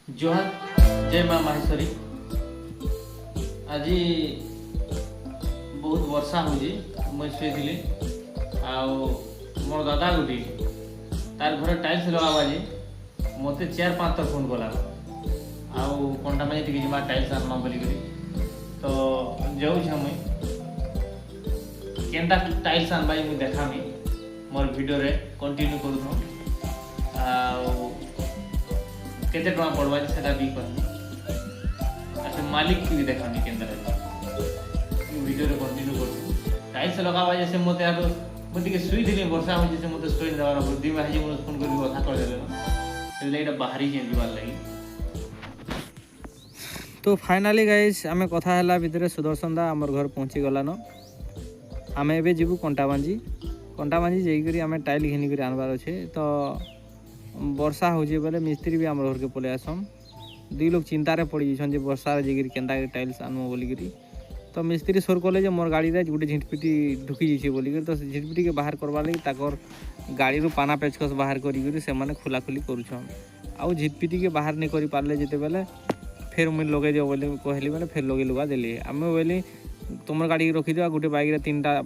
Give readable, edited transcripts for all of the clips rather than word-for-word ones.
जोहार जय माँ माहेश्वरी। आज बहुत वर्षा होजी मुझे शुई मोर दादा गुटी तार घर टाइल्स लगावा जी मत 4-5 थर फोन कला कंटा माई टी जा टाइल्स आनमा बोलिक तो जाऊँ मुई केन्ता टाइल्स आनबा मुझे देखामी मोर वीडियो रे कंटिन्यू करूँ केते टका पड़वा सेटा भी कहमी अच्छा मालिक की भी देखामी केन्ता वीडियो रे कंटिन्यू करूँ टाइल्स लगावा जैसे मत मुझे शुई थी वर्षा हो जैसे मत शुई देवार बुद्धि भाई मुझे फोन कर कथा करदे बाहरी जाबार लगी। तो फाइनाली गाइस आमे कथा हला भितर सुदर्शन दा हमर घर पहुँची गलान आमे एबे जीवु कंटाबांजी जाइकरी आमे टाइल घिनी करी आनबार अच्छे। तो वर्षा हो बोले मिस्त्री भी आम घर के पलि आसन दुई लोग चिंतार पड़ी जान वर्षा जाइकरी केन्ता टाइल्स आनमु बोलिकी तो मिस्त्री सोर कले जे मोर गाड़ी रे गोटे झिटपिटी ढुकी जाइए बोलिकी तो झिटपिटी के बाहर करवा लगी ताकर गाड़ी रू पाना पेचकस बाहर करी से माने खोलाखोली करुछन आउ झिटपिटी के बाहर नहीं करि पारले जेते बेले फिर मुझे लगे दियो बोली कहली मैंने फिर लगे लुगा देली आम बोली तुम गाड़ी रखीद गोटे बाइक रे 3टा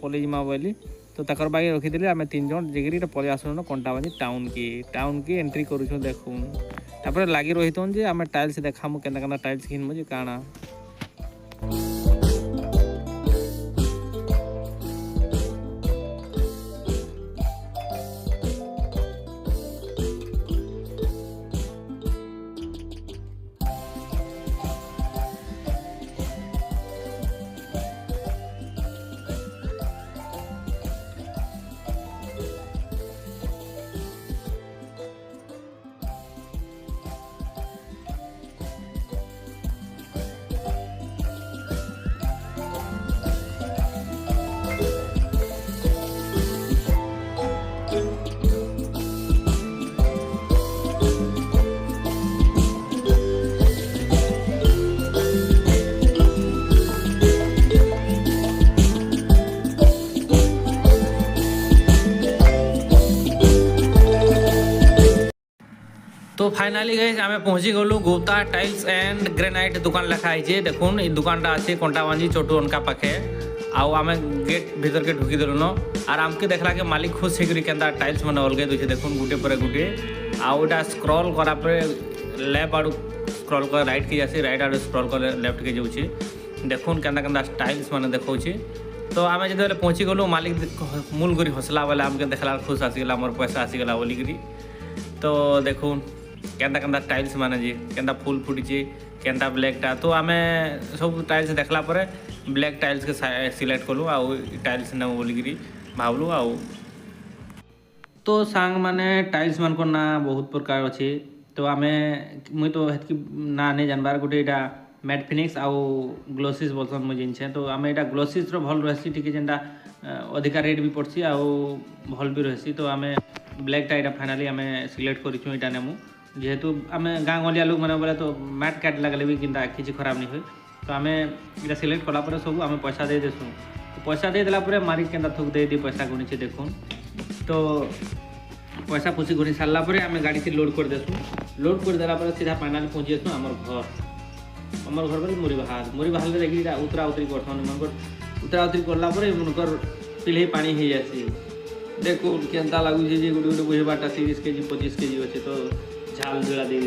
पलि जिमा बोली तो तकर बाइक रखीदेली आम 3 जन जिगरी पलि आसन कंटाबांजी टाउन की एंट्री करूँ देखून तापर लगी रही जे आम टाइल्स देखामु केन्ता टाइल्स घिनमु जे काଣା। तो फाइनाली गई आम पहुँची गलु गुप्ता टाइल्स एंड ग्रेनाइट दुकान लिखाई देखुन ये दुकानटा अच्छे कंटाबांजी चोटू उनका पाखे आम गेट भीतर के ढुकी देलुन और आमके देखला के मालिक खुश होकर केन्ता टाइल्स मैंने अलगे दूसरे देखुन गुटे पर गुटे आउटा स्क्रॉल करा लेफ्ट आड़ू स्क्रॉल कर राइट के जासी राइट आड़ू स्क्रॉल कर लेफ्ट के जाऊँगी देखुन केन्ता टाइल्स मैंने देखा तो आम जो पहुँची गलु मालिक मूल करी हसला बेले आमके देखला खुश आसीगला मोर पैसा आसीगला बोलिकी तो देखुन केन्ता टाइल्स माने जी केन्ता फुल फुटी केन्ता ब्लैकटा तो आम सब टाइल्स देखला पर ब्लैक टाइल्स के सिलेक्ट कलु आउ टाइल्स ने बोलिकी भावलु आउ तो सांग माने टाइल्स मान को ना बहुत प्रकार अच्छे तो आम मुई तो हेतकी ना नहीं जानबार गोटे यहाँ मैट फिनिक्स आउ ग्लोसीस बोलसन मुझे जिनछे तो आम यहाँ ग्लोसीस भल रही टी जेनटा अधिका रेट भी पड़सी आउ भल भी रही तो आम ब्लैकटा यहाँ फाइनाली आम सिलेक्ट करूँ यहाँ नेमु जेहेतु आम गाँ गलिया लोक मैंने बोले तो मैट काट लगले भी किंता किसी खराब नहीं हुए तो आम यहाँ सिलेक्ट कलापर सब आम पैसा दे देसुँ तो पैसा दे देला मालिक केन्ता थुक दे दी पैसा गुणी देखुन तो पैसा पुसी गुणी सारा आम गाड़ी से लोड कर देसुँ लोड कर देला सीधा फाइनाल पहुँची आसुँ आमर घर बोले मुरी बाहर देखिए उतरा उतरी करसन उतरा उतरी कलापर मनकर पिल्हे पानी हो जासी देखो केन्ता लगुचे गोटे गोटे बुझेबाटा 30 kg 25 kg अच्छे तो झाल जुला दे